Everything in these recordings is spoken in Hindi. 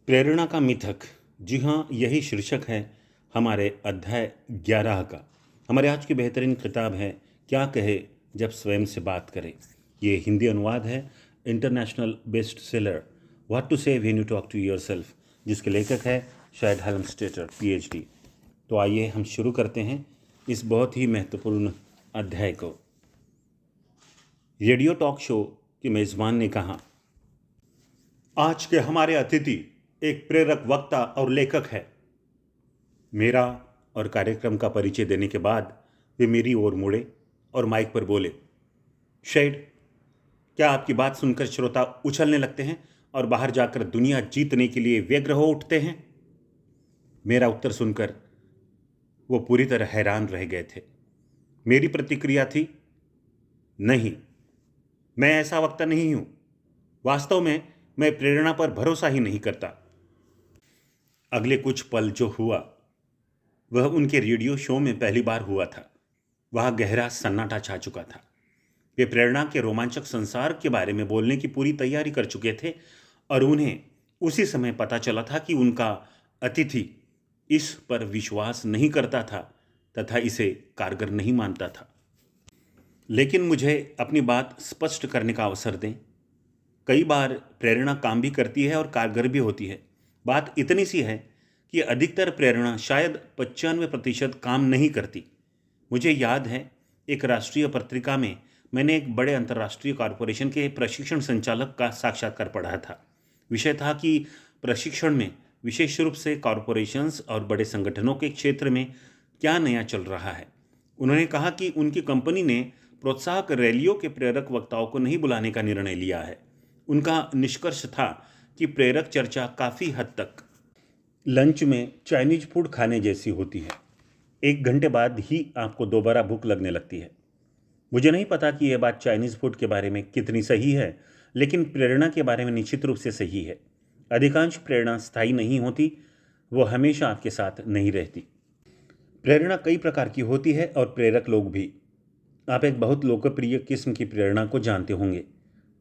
प्रेरणा का मिथक। जी हाँ, यही शीर्षक है हमारे अध्याय 11 का। हमारे आज की बेहतरीन किताब है क्या कहे जब स्वयं से बात करें। ये हिंदी अनुवाद है international best seller what to say when you talk to yourself, जिसके लेखक है शायद हेल्मस्टेटर PhD। तो आइए हम शुरू करते हैं इस बहुत ही महत्वपूर्ण अध्याय को। रेडियो टॉक शो के मेज़बान ने कहा, आज के हमारे अतिथि एक प्रेरक वक्ता और लेखक है। मेरा और कार्यक्रम का परिचय देने के बाद वे मेरी ओर मुड़े और माइक पर बोले, शेड, क्या आपकी बात सुनकर श्रोता उछलने लगते हैं और बाहर जाकर दुनिया जीतने के लिए व्यग्र हो उठते हैं? मेरा उत्तर सुनकर वो पूरी तरह हैरान रह गए थे। मेरी प्रतिक्रिया थी, नहीं, मैं ऐसा वक्ता नहीं हूं। वास्तव में मैं प्रेरणा पर भरोसा ही नहीं करता। अगले कुछ पल जो हुआ वह उनके रेडियो शो में पहली बार हुआ था। वहां गहरा सन्नाटा छा चुका था। वे प्रेरणा के रोमांचक संसार के बारे में बोलने की पूरी तैयारी कर चुके थे और उन्हें उसी समय पता चला था कि उनका अतिथि इस पर विश्वास नहीं करता था तथा इसे कारगर नहीं मानता था। लेकिन मुझे अपनी बात स्पष्ट करने का अवसर दें। कई बार प्रेरणा काम भी करती है और कारगर भी होती है। बात इतनी सी है कि अधिकतर प्रेरणा शायद 95% काम नहीं करती। मुझे याद है, एक राष्ट्रीय पत्रिका में मैंने एक बड़े अंतर्राष्ट्रीय कॉरपोरेशन के प्रशिक्षण संचालक का साक्षात्कार पढ़ा था। विषय था कि प्रशिक्षण में विशेष रूप से कॉरपोरेशंस और बड़े संगठनों के क्षेत्र में क्या नया चल रहा है। उन्होंने कहा कि उनकी कंपनी ने प्रोत्साहक रैलियों के प्रेरक वक्ताओं को नहीं बुलाने का निर्णय लिया है। उनका निष्कर्ष था कि प्रेरक चर्चा काफ़ी हद तक लंच में चाइनीज फूड खाने जैसी होती है। 1 घंटे बाद ही आपको दोबारा भूख लगने लगती है। मुझे नहीं पता कि यह बात चाइनीज फूड के बारे में कितनी सही है, लेकिन प्रेरणा के बारे में निश्चित रूप से सही है। अधिकांश प्रेरणा स्थायी नहीं होती, वो हमेशा आपके साथ नहीं रहती। प्रेरणा कई प्रकार की होती है और प्रेरक लोग भी। आप एक बहुत लोकप्रिय किस्म की प्रेरणा को जानते होंगे।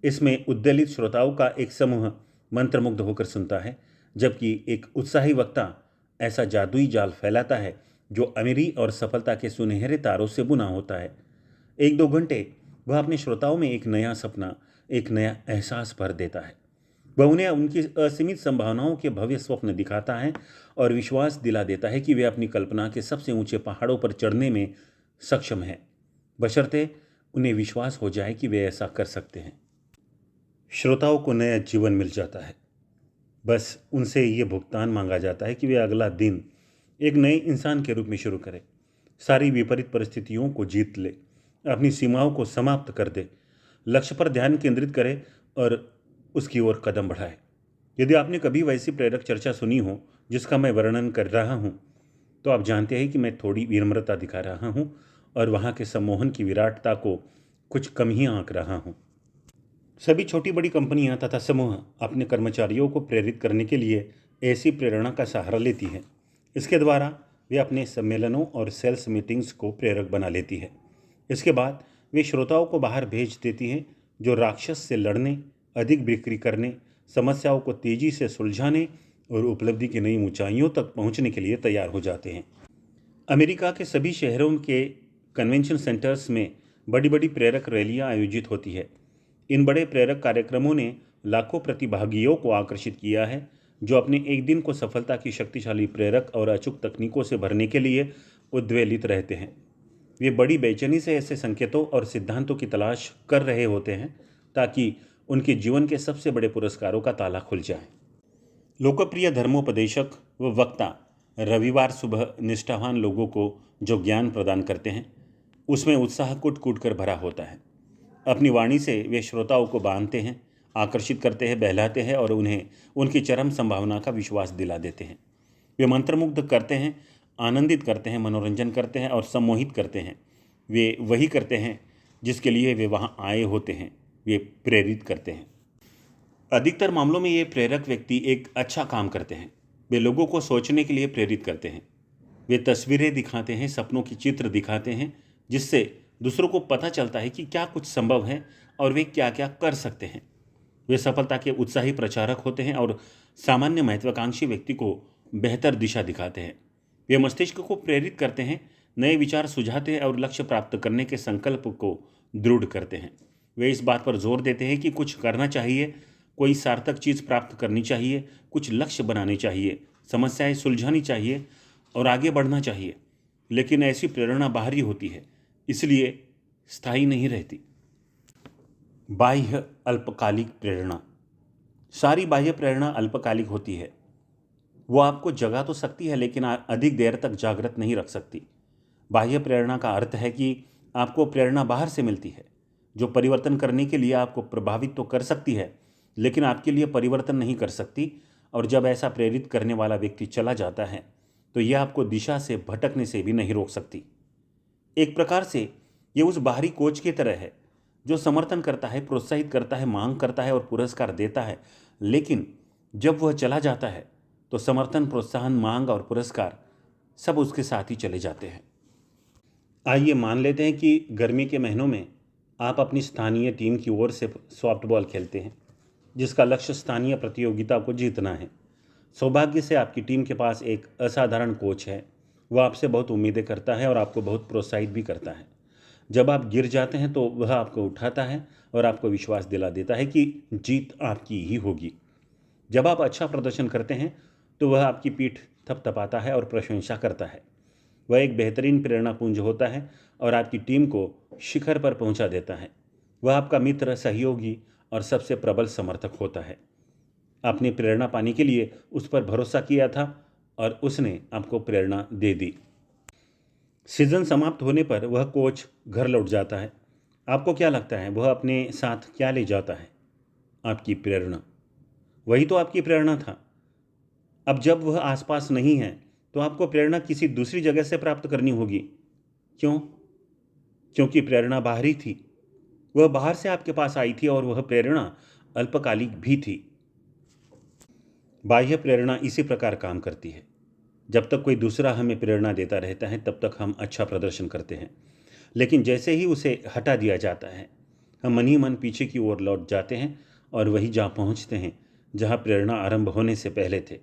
इसमें उद्वेलित श्रोताओं का एक समूह मंत्रमुग्ध होकर सुनता है, जबकि एक उत्साही वक्ता ऐसा जादुई जाल फैलाता है जो अमीरी और सफलता के सुनहरे तारों से बुना होता है। 1-2 घंटे वह अपने श्रोताओं में एक नया सपना, एक नया एहसास भर देता है। वह उन्हें उनकी असीमित संभावनाओं के भव्य स्वप्न दिखाता है और विश्वास दिला देता है कि वे अपनी कल्पना के सबसे ऊंचे पहाड़ों पर चढ़ने में सक्षम हैं, बशर्ते उन्हें विश्वास हो जाए कि वे ऐसा कर सकते हैं। श्रोताओं को नया जीवन मिल जाता है। बस उनसे ये भुगतान मांगा जाता है कि वे अगला दिन एक नए इंसान के रूप में शुरू करें, सारी विपरीत परिस्थितियों को जीत ले, अपनी सीमाओं को समाप्त कर दे, लक्ष्य पर ध्यान केंद्रित करे और उसकी ओर कदम बढ़ाए। यदि आपने कभी वैसी प्रेरक चर्चा सुनी हो जिसका मैं वर्णन कर रहा हूँ, तो आप जानते हैं कि मैं थोड़ी विनम्रता दिखा रहा हूँ और वहाँ के सम्मोहन की विराटता को कुछ कम ही आंक रहा हूँ। सभी छोटी बड़ी कंपनियां तथा समूह अपने कर्मचारियों को प्रेरित करने के लिए ऐसी प्रेरणा का सहारा लेती है। इसके द्वारा वे अपने सम्मेलनों और सेल्स मीटिंग्स को प्रेरक बना लेती है। इसके बाद वे श्रोताओं को बाहर भेज देती हैं जो राक्षस से लड़ने, अधिक बिक्री करने, समस्याओं को तेजी से सुलझाने और उपलब्धि की नई ऊंचाइयों तक पहुंचने के लिए तैयार हो जाते हैं। अमेरिका के सभी शहरों के कन्वेंशन सेंटर्स में बड़ी बड़ी प्रेरक रैलियां आयोजित होती है। इन बड़े प्रेरक कार्यक्रमों ने लाखों प्रतिभागियों को आकर्षित किया है जो अपने एक दिन को सफलता की शक्तिशाली प्रेरक और अचूक तकनीकों से भरने के लिए उद्वेलित रहते हैं। वे बड़ी बेचैनी से ऐसे संकेतों और सिद्धांतों की तलाश कर रहे होते हैं ताकि उनके जीवन के सबसे बड़े पुरस्कारों का ताला खुल जाए। लोकप्रिय धर्मोपदेशक व वक्ता रविवार सुबह निष्ठावान लोगों को जो ज्ञान प्रदान करते हैं उसमें उत्साह कूट कूट कर भरा होता है। अपनी वाणी से वे श्रोताओं को बांधते हैं, आकर्षित करते हैं, बहलाते हैं और उन्हें उनकी चरम संभावना का विश्वास दिला देते हैं। वे मंत्रमुग्ध करते हैं, आनंदित करते हैं, मनोरंजन करते हैं और सम्मोहित करते हैं। वे वही करते हैं जिसके लिए वे वहाँ आए होते हैं। वे प्रेरित करते हैं। अधिकतर मामलों में ये प्रेरक व्यक्ति एक अच्छा काम करते हैं। वे लोगों को सोचने के लिए प्रेरित करते हैं। वे तस्वीरें दिखाते हैं, सपनों की चित्र दिखाते हैं, जिससे दूसरों को पता चलता है कि क्या कुछ संभव है और वे क्या क्या कर सकते हैं। वे सफलता के उत्साही प्रचारक होते हैं और सामान्य महत्वाकांक्षी व्यक्ति को बेहतर दिशा दिखाते हैं। वे मस्तिष्क को प्रेरित करते हैं, नए विचार सुझाते हैं और लक्ष्य प्राप्त करने के संकल्प को दृढ़ करते हैं। वे इस बात पर जोर देते हैं कि कुछ करना चाहिए, कोई सार्थक चीज़ प्राप्त करनी चाहिए, कुछ लक्ष्य बनाने चाहिए, समस्याएं सुलझानी चाहिए और आगे बढ़ना चाहिए। लेकिन ऐसी प्रेरणा बाहरी होती है, इसलिए स्थायी नहीं रहती। बाह्य अल्पकालिक प्रेरणा। सारी बाह्य प्रेरणा अल्पकालिक होती है। वो आपको जगा तो सकती है लेकिन अधिक देर तक जागृत नहीं रख सकती। बाह्य प्रेरणा का अर्थ है कि आपको प्रेरणा बाहर से मिलती है, जो परिवर्तन करने के लिए आपको प्रभावित तो कर सकती है लेकिन आपके लिए परिवर्तन नहीं कर सकती। और जब ऐसा प्रेरित करने वाला व्यक्ति चला जाता है तो यह आपको दिशा से भटकने से भी नहीं रोक सकती। एक प्रकार से ये उस बाहरी कोच की तरह है जो समर्थन करता है, प्रोत्साहित करता है, मांग करता है और पुरस्कार देता है, लेकिन जब वह चला जाता है तो समर्थन, प्रोत्साहन, मांग और पुरस्कार सब उसके साथ ही चले जाते हैं। आइए मान लेते हैं कि गर्मी के महीनों में आप अपनी स्थानीय टीम की ओर से सॉफ्टबॉल खेलते हैं, जिसका लक्ष्य स्थानीय प्रतियोगिता को जीतना है। सौभाग्य से आपकी टीम के पास एक असाधारण कोच है। वह आपसे बहुत उम्मीदें करता है और आपको बहुत प्रोत्साहित भी करता है। जब आप गिर जाते हैं तो वह आपको उठाता है और आपको विश्वास दिला देता है कि जीत आपकी ही होगी। जब आप अच्छा प्रदर्शन करते हैं तो वह आपकी पीठ थपथपाता है और प्रशंसा करता है। वह एक बेहतरीन प्रेरणापुंज होता है और आपकी टीम को शिखर पर पहुंचा देता है। वह आपका मित्र, सहयोगी और सबसे प्रबल समर्थक होता है। आपने प्रेरणा पाने के लिए उस पर भरोसा किया था और उसने आपको प्रेरणा दे दी। सीजन समाप्त होने पर वह कोच घर लौट जाता है। आपको क्या लगता है वह अपने साथ क्या ले जाता है? आपकी प्रेरणा। वही तो आपकी प्रेरणा था। अब जब वह आसपास नहीं है तो आपको प्रेरणा किसी दूसरी जगह से प्राप्त करनी होगी। क्यों? क्योंकि प्रेरणा बाहरी थी। वह बाहर से आपके पास आई थी और वह प्रेरणा अल्पकालिक भी थी। बाह्य प्रेरणा इसी प्रकार काम करती है। जब तक कोई दूसरा हमें प्रेरणा देता रहता है तब तक हम अच्छा प्रदर्शन करते हैं, लेकिन जैसे ही उसे हटा दिया जाता है हम मन ही मन पीछे की ओर लौट जाते हैं और वही जहाँ पहुँचते हैं जहाँ प्रेरणा आरंभ होने से पहले थे।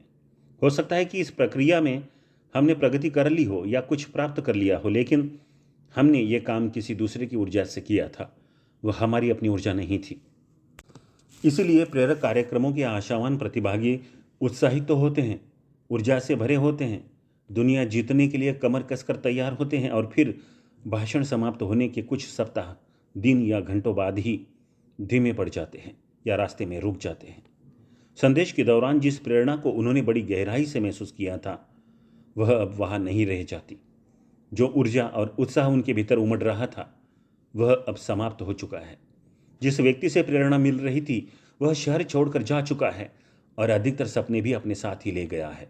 हो सकता है कि इस प्रक्रिया में हमने प्रगति कर ली हो या कुछ प्राप्त कर लिया हो, लेकिन हमने ये काम किसी दूसरे की ऊर्जा से किया था, वह हमारी अपनी ऊर्जा नहीं थी। इसीलिए प्रेरक कार्यक्रमों के आशावान प्रतिभागी उत्साहित तो होते हैं, ऊर्जा से भरे होते हैं, दुनिया जीतने के लिए कमर कसकर तैयार होते हैं और फिर भाषण समाप्त होने के कुछ सप्ताह, दिन या घंटों बाद ही धीमे पड़ जाते हैं या रास्ते में रुक जाते हैं। संदेश के दौरान जिस प्रेरणा को उन्होंने बड़ी गहराई से महसूस किया था वह अब वहाँ नहीं रह जाती। जो ऊर्जा और उत्साह उनके भीतर उमड़ रहा था वह अब समाप्त हो चुका है। जिस व्यक्ति से प्रेरणा मिल रही थी वह शहर छोड़कर जा चुका है और अधिकतर सपने भी अपने साथ ही ले गया है।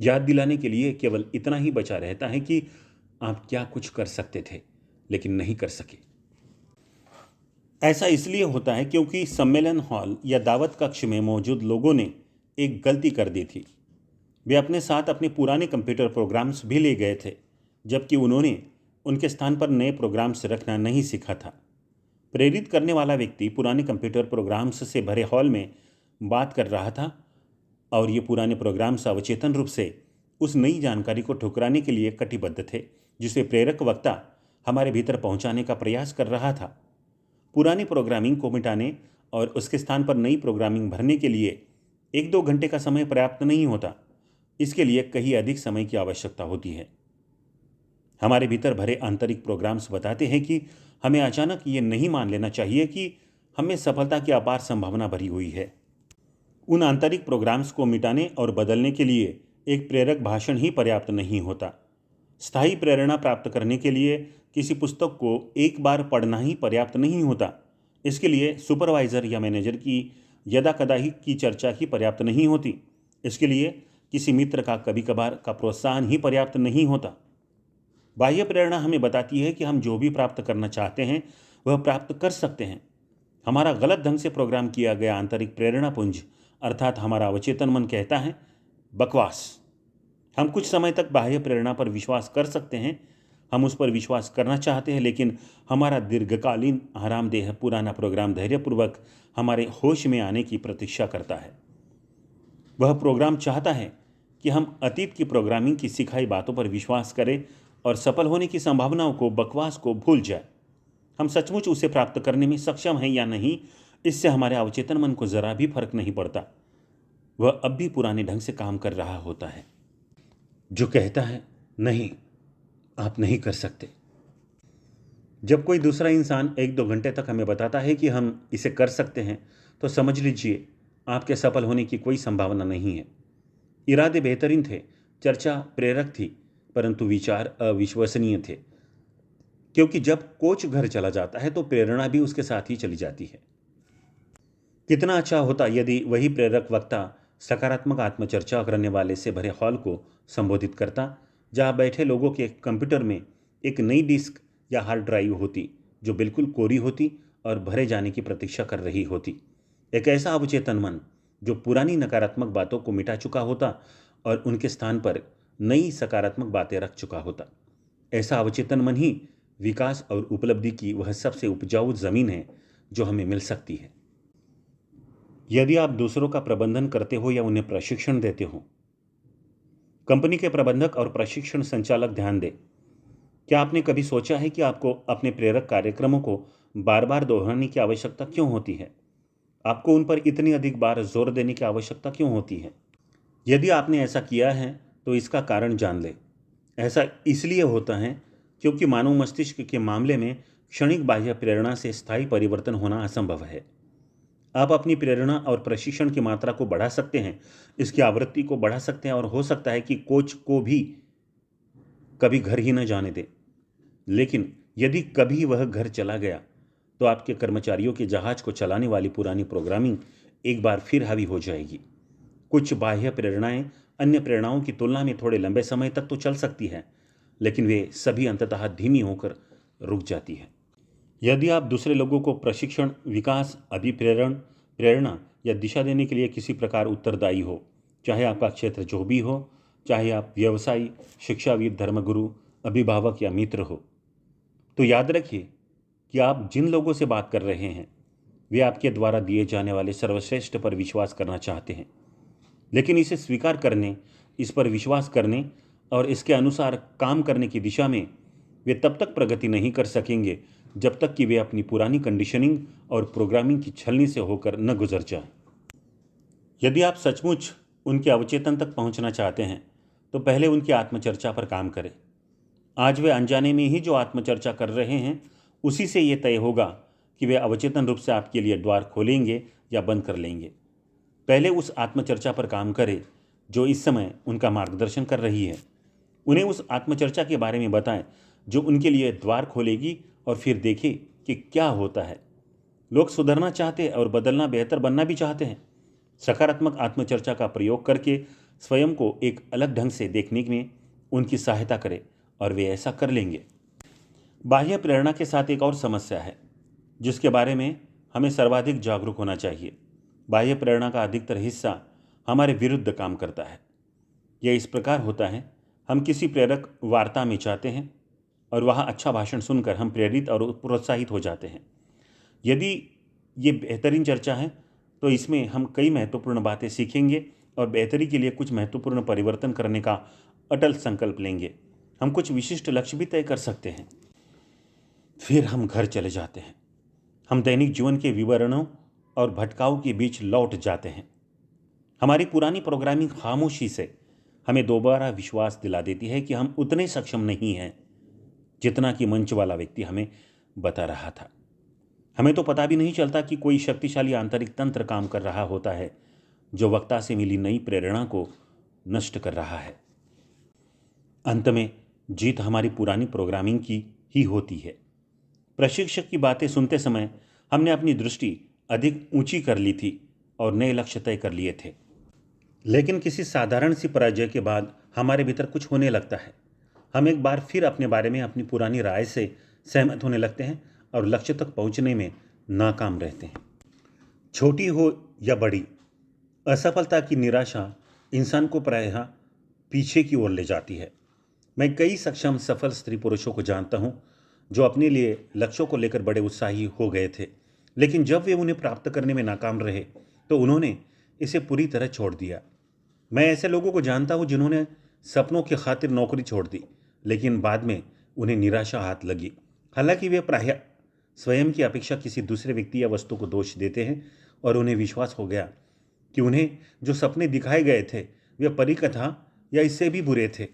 याद दिलाने के लिए केवल इतना ही बचा रहता है कि आप क्या कुछ कर सकते थे लेकिन नहीं कर सके। ऐसा इसलिए होता है क्योंकि सम्मेलन हॉल या दावत कक्ष में मौजूद लोगों ने एक गलती कर दी थी। वे अपने साथ अपने पुराने कंप्यूटर प्रोग्राम्स भी ले गए थे, जबकि उन्होंने उनके स्थान पर नए प्रोग्राम्स रखना नहीं सीखा था। प्रेरित करने वाला व्यक्ति पुराने कंप्यूटर प्रोग्राम्स से भरे हॉल में बात कर रहा था और ये पुराने प्रोग्राम्स अवचेतन रूप से उस नई जानकारी को ठुकराने के लिए कटिबद्ध थे जिसे प्रेरक वक्ता हमारे भीतर पहुंचाने का प्रयास कर रहा था। पुरानी प्रोग्रामिंग को मिटाने और उसके स्थान पर नई प्रोग्रामिंग भरने के लिए 1-2 घंटे का समय पर्याप्त नहीं होता। इसके लिए कहीं अधिक समय की आवश्यकता होती है। हमारे भीतर भरे आंतरिक प्रोग्राम्स बताते हैं कि हमें अचानक ये नहीं मान लेना चाहिए कि हमें सफलता की अपार संभावना भरी हुई है। उन आंतरिक प्रोग्राम्स को मिटाने और बदलने के लिए एक प्रेरक भाषण ही पर्याप्त नहीं होता। स्थायी प्रेरणा प्राप्त करने के लिए किसी पुस्तक को एक बार पढ़ना ही पर्याप्त नहीं होता। इसके लिए सुपरवाइज़र या मैनेजर की यदाकदाही की चर्चा ही पर्याप्त नहीं होती। इसके लिए किसी मित्र का कभी कभार का प्रोत्साहन ही पर्याप्त नहीं होता। बाह्य प्रेरणा हमें बताती है कि हम जो भी प्राप्त करना चाहते हैं वह प्राप्त कर सकते हैं। हमारा गलत ढंग से प्रोग्राम किया गया आंतरिक प्रेरणापुंज अर्थात हमारा अवचेतन मन कहता है बकवास। हम कुछ समय तक बाह्य प्रेरणा पर विश्वास कर सकते हैं, हम उस पर विश्वास करना चाहते हैं, लेकिन हमारा दीर्घकालीन आरामदेह पुराना प्रोग्राम धैर्यपूर्वक हमारे होश में आने की प्रतीक्षा करता है। वह प्रोग्राम चाहता है कि हम अतीत की प्रोग्रामिंग की सिखाई बातों पर विश्वास करें और सफल होने की संभावनाओं को, बकवास को भूल जाए। हम सचमुच उसे प्राप्त करने में सक्षम हैं या नहीं, इससे हमारे अवचेतन मन को जरा भी फर्क नहीं पड़ता। वह अब भी पुराने ढंग से काम कर रहा होता है, जो कहता है नहीं, आप नहीं कर सकते। जब कोई दूसरा इंसान 1-2 घंटे तक हमें बताता है कि हम इसे कर सकते हैं, तो समझ लीजिए आपके सफल होने की कोई संभावना नहीं है। इरादे बेहतरीन थे, चर्चा प्रेरक थी, परंतु विचार अविश्वसनीय थे। क्योंकि जब कोच घर चला जाता है तो प्रेरणा भी उसके साथ ही चली जाती है। कितना अच्छा होता यदि वही प्रेरक वक्ता सकारात्मक आत्मचर्चा करने वाले से भरे हॉल को संबोधित करता, जहाँ बैठे लोगों के कंप्यूटर में एक नई डिस्क या हार्ड ड्राइव होती जो बिल्कुल कोरी होती और भरे जाने की प्रतीक्षा कर रही होती। एक ऐसा अवचेतन मन जो पुरानी नकारात्मक बातों को मिटा चुका होता और उनके स्थान पर नई सकारात्मक बातें रख चुका होता। ऐसा अवचेतन मन ही विकास और उपलब्धि की वह सबसे उपजाऊ जमीन है जो हमें मिल सकती है। यदि आप दूसरों का प्रबंधन करते हो या उन्हें प्रशिक्षण देते हो, कंपनी के प्रबंधक और प्रशिक्षण संचालक ध्यान दें। क्या आपने कभी सोचा है कि आपको अपने प्रेरक कार्यक्रमों को बार बार दोहराने की आवश्यकता क्यों होती है? आपको उन पर इतनी अधिक बार जोर देने की आवश्यकता क्यों होती है? यदि आपने ऐसा किया है तो इसका कारण जान लें। ऐसा इसलिए होता है क्योंकि मानव मस्तिष्क के मामले में क्षणिक बाह्य प्रेरणा से स्थायी परिवर्तन होना असंभव है। आप अपनी प्रेरणा और प्रशिक्षण की मात्रा को बढ़ा सकते हैं, इसकी आवृत्ति को बढ़ा सकते हैं और हो सकता है कि कोच को भी कभी घर ही न जाने दें। लेकिन यदि कभी वह घर चला गया तो आपके कर्मचारियों के जहाज को चलाने वाली पुरानी प्रोग्रामिंग एक बार फिर हावी हो जाएगी। कुछ बाह्य प्रेरणाएं अन्य प्रेरणाओं की तुलना में थोड़े लंबे समय तक तो चल सकती है, लेकिन वे सभी अंततः धीमी होकर रुक जाती है। यदि आप दूसरे लोगों को प्रशिक्षण, विकास, अभिप्रेरण, प्रेरणा या दिशा देने के लिए किसी प्रकार उत्तरदायी हो, चाहे आपका क्षेत्र जो भी हो, चाहे आप व्यवसायी, शिक्षाविद, धर्मगुरु, अभिभावक या मित्र हो, तो याद रखिए कि आप जिन लोगों से बात कर रहे हैं वे आपके द्वारा दिए जाने वाले सर्वश्रेष्ठ पर विश्वास करना चाहते हैं। लेकिन इसे स्वीकार करने, इस पर विश्वास करने और इसके अनुसार काम करने की दिशा में वे तब तक प्रगति नहीं कर सकेंगे जब तक कि वे अपनी पुरानी कंडीशनिंग और प्रोग्रामिंग की छलनी से होकर न गुजर जाएं। यदि आप सचमुच उनके अवचेतन तक पहुंचना चाहते हैं तो पहले उनकी आत्मचर्चा पर काम करें। आज वे अनजाने में ही जो आत्मचर्चा कर रहे हैं, उसी से ये तय होगा कि वे अवचेतन रूप से आपके लिए द्वार खोलेंगे या बंद कर लेंगे। पहले उस आत्मचर्चा पर काम करें जो इस समय उनका मार्गदर्शन कर रही है। उन्हें उस आत्मचर्चा के बारे में बताएं जो उनके लिए द्वार खोलेगी और फिर देखें कि क्या होता है। लोग सुधरना चाहते हैं और बदलना, बेहतर बनना भी चाहते हैं। सकारात्मक आत्मचर्चा का प्रयोग करके स्वयं को एक अलग ढंग से देखने में उनकी सहायता करें और वे ऐसा कर लेंगे। बाह्य प्रेरणा के साथ एक और समस्या है जिसके बारे में हमें सर्वाधिक जागरूक होना चाहिए। बाह्य प्रेरणा का अधिकतर हिस्सा हमारे विरुद्ध काम करता है। यह इस प्रकार होता है, हम किसी प्रेरक वार्ता में जाते हैं और वहाँ अच्छा भाषण सुनकर हम प्रेरित और प्रोत्साहित हो जाते हैं। यदि ये बेहतरीन चर्चा है तो इसमें हम कई महत्वपूर्ण बातें सीखेंगे और बेहतरी के लिए कुछ महत्वपूर्ण परिवर्तन करने का अटल संकल्प लेंगे। हम कुछ विशिष्ट लक्ष्य भी तय कर सकते हैं। फिर हम घर चले जाते हैं। हम दैनिक जीवन के विवरणों और भटकाव के बीच लौट जाते हैं। हमारी पुरानी प्रोग्रामिंग खामोशी से हमें दोबारा विश्वास दिला देती है कि हम उतने सक्षम नहीं हैं जितना कि मंच वाला व्यक्ति हमें बता रहा था। हमें तो पता भी नहीं चलता कि कोई शक्तिशाली आंतरिक तंत्र काम कर रहा होता है जो वक्ता से मिली नई प्रेरणा को नष्ट कर रहा है। अंत में जीत हमारी पुरानी प्रोग्रामिंग की ही होती है। प्रशिक्षक की बातें सुनते समय हमने अपनी दृष्टि अधिक ऊंची कर ली थी और नए लक्ष्य तय कर लिए थे, लेकिन किसी साधारण सी पराजय के बाद हमारे भीतर कुछ होने लगता है। हम एक बार फिर अपने बारे में अपनी पुरानी राय से सहमत होने लगते हैं और लक्ष्य तक पहुंचने में नाकाम रहते हैं। छोटी हो या बड़ी, असफलता की निराशा इंसान को प्रायः पीछे की ओर ले जाती है। मैं कई सक्षम सफल स्त्री पुरुषों को जानता हूं जो अपने लिए लक्ष्यों को लेकर बड़े उत्साही हो गए थे, लेकिन जब वे उन्हें प्राप्त करने में नाकाम रहे तो उन्होंने इसे पूरी तरह छोड़ दिया। मैं ऐसे लोगों को जानता हूं जिन्होंने सपनों की खातिर नौकरी छोड़ दी, लेकिन बाद में उन्हें निराशा हाथ लगी। हालांकि वे प्रायः स्वयं की अपेक्षा किसी दूसरे व्यक्ति या वस्तु को दोष देते हैं और उन्हें विश्वास हो गया कि उन्हें जो सपने दिखाए गए थे वे परिकथा या इससे भी बुरे थे।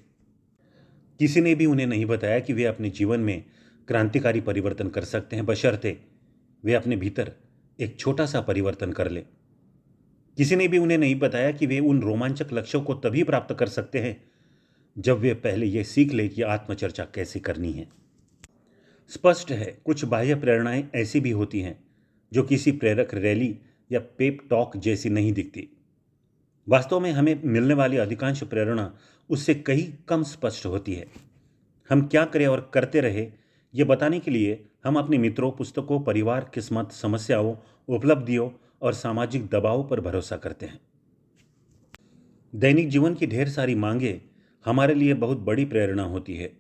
किसी ने भी उन्हें नहीं बताया कि वे अपने जीवन में क्रांतिकारी परिवर्तन कर सकते हैं, बशर्ते वे अपने भीतर एक छोटा सा परिवर्तन कर लें। किसी ने भी उन्हें नहीं बताया कि वे उन रोमांचक लक्ष्यों को तभी प्राप्त कर सकते हैं जब वे पहले यह सीख लें कि आत्मचर्चा कैसे करनी है। स्पष्ट है, कुछ बाह्य प्रेरणाएं ऐसी भी होती हैं जो किसी प्रेरक रैली या पेप टॉक जैसी नहीं दिखती। वास्तव में हमें मिलने वाली अधिकांश प्रेरणा उससे कहीं कम स्पष्ट होती है। हम क्या करें और करते रहे ये बताने के लिए हम अपने मित्रों, पुस्तकों, परिवार, किस्मत, समस्याओं, उपलब्धियों और सामाजिक दबाव पर भरोसा करते हैं। दैनिक जीवन की ढेर सारी मांगें हमारे लिए बहुत बड़ी प्रेरणा होती है।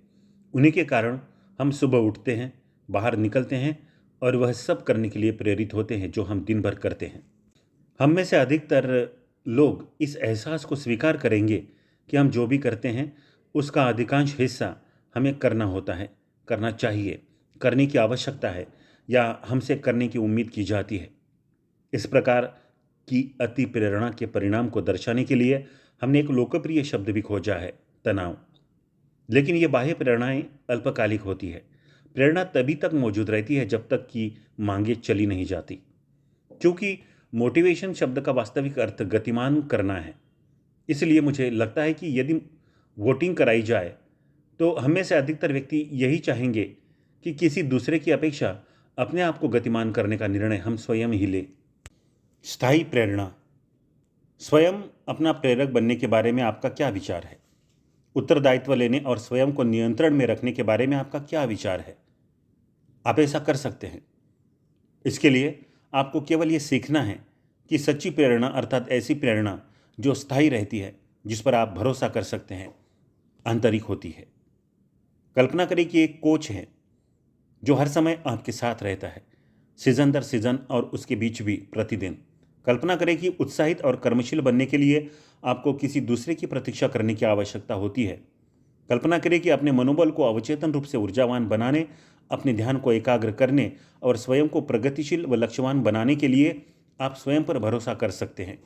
उन्हीं के कारण हम सुबह उठते हैं, बाहर निकलते हैं और वह सब करने के लिए प्रेरित होते हैं जो हम दिन भर करते हैं। हम में से अधिकतर लोग इस एहसास को स्वीकार करेंगे कि हम जो भी करते हैं उसका अधिकांश हिस्सा हमें करना होता है, करना चाहिए, करने की आवश्यकता है या हमसे करने की उम्मीद की जाती है। इस प्रकार की अति प्रेरणा के परिणाम को दर्शाने के लिए हमने एक लोकप्रिय शब्द भी खोजा है, तनाव। लेकिन ये बाह्य प्रेरणाएं अल्पकालिक होती है। प्रेरणा तभी तक मौजूद रहती है जब तक कि मांगे चली नहीं जाती। क्योंकि मोटिवेशन शब्द का वास्तविक अर्थ गतिमान करना है, इसलिए मुझे लगता है कि यदि वोटिंग कराई जाए तो हमें से अधिकतर व्यक्ति यही चाहेंगे कि किसी दूसरे की अपेक्षा अपने आप को गतिमान करने का निर्णय हम स्वयं ही लें। स्थायी प्रेरणा। स्वयं अपना प्रेरक बनने के बारे में आपका क्या विचार है? उत्तरदायित्व लेने और स्वयं को नियंत्रण में रखने के बारे में आपका क्या विचार है? आप ऐसा कर सकते हैं। इसके लिए आपको केवल ये सीखना है कि सच्ची प्रेरणा अर्थात ऐसी प्रेरणा जो स्थायी रहती है, जिस पर आप भरोसा कर सकते हैं, आंतरिक होती है। कल्पना करें कि एक कोच है जो हर समय आपके साथ रहता है, सीजन दर सीजन और उसके बीच भी प्रतिदिन। कल्पना करें कि उत्साहित और कर्मशील बनने के लिए आपको किसी दूसरे की प्रतीक्षा करने की आवश्यकता होती है। कल्पना करें कि अपने मनोबल को अवचेतन रूप से ऊर्जावान बनाने, अपने ध्यान को एकाग्र करने और स्वयं को प्रगतिशील व लक्ष्यवान बनाने के लिए आप स्वयं पर भरोसा कर सकते हैं।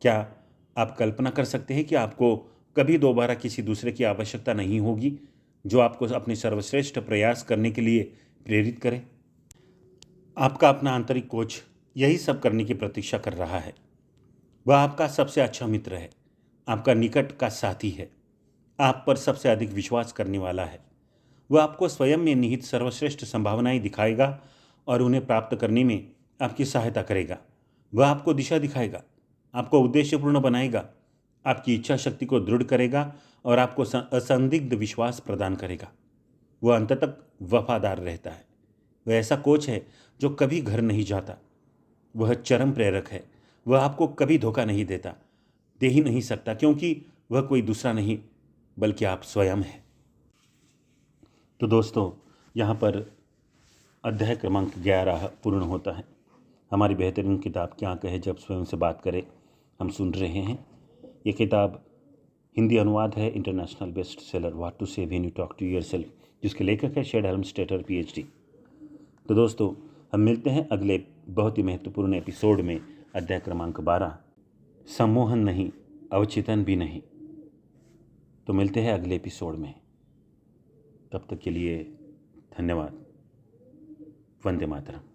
क्या आप कल्पना कर सकते हैं कि आपको कभी दोबारा किसी दूसरे की आवश्यकता नहीं होगी जो आपको अपने सर्वश्रेष्ठ प्रयास करने के लिए प्रेरित करे? आपका अपना आंतरिक कोच यही सब करने की प्रतीक्षा कर रहा है। वह आपका सबसे अच्छा मित्र है, आपका निकट का साथी है, आप पर सबसे अधिक विश्वास करने वाला है। वह आपको स्वयं में निहित सर्वश्रेष्ठ संभावनाएं दिखाएगा और उन्हें प्राप्त करने में आपकी सहायता करेगा। वह आपको दिशा दिखाएगा, आपको उद्देश्यपूर्ण बनाएगा, आपकी इच्छा शक्ति को दृढ़ करेगा और आपको असंदिग्ध विश्वास प्रदान करेगा। वह अंत तक वफादार रहता है। वह ऐसा कोच है जो कभी घर नहीं जाता। वह चरम प्रेरक है। वह आपको कभी धोखा नहीं देता, दे ही नहीं सकता, क्योंकि वह कोई दूसरा नहीं बल्कि आप स्वयं हैं। तो दोस्तों, यहाँ पर अध्याय क्रमांक 11 पूर्ण होता है। हमारी बेहतरीन किताब क्या कहे जब स्वयं से बात करें हम सुन रहे हैं। ये किताब हिंदी अनुवाद है, international best seller what to say when you talk to yourself, जिसके लेखक है शेड हेल्मस्टेटर PhD। तो दोस्तों, हम मिलते हैं अगले बहुत ही महत्वपूर्ण एपिसोड में, अध्याय क्रमांक 12, सम्मोहन नहीं, अवचेतन भी नहीं। तो मिलते हैं अगले एपिसोड में। तब तक के लिए धन्यवाद। वंदे मातरम।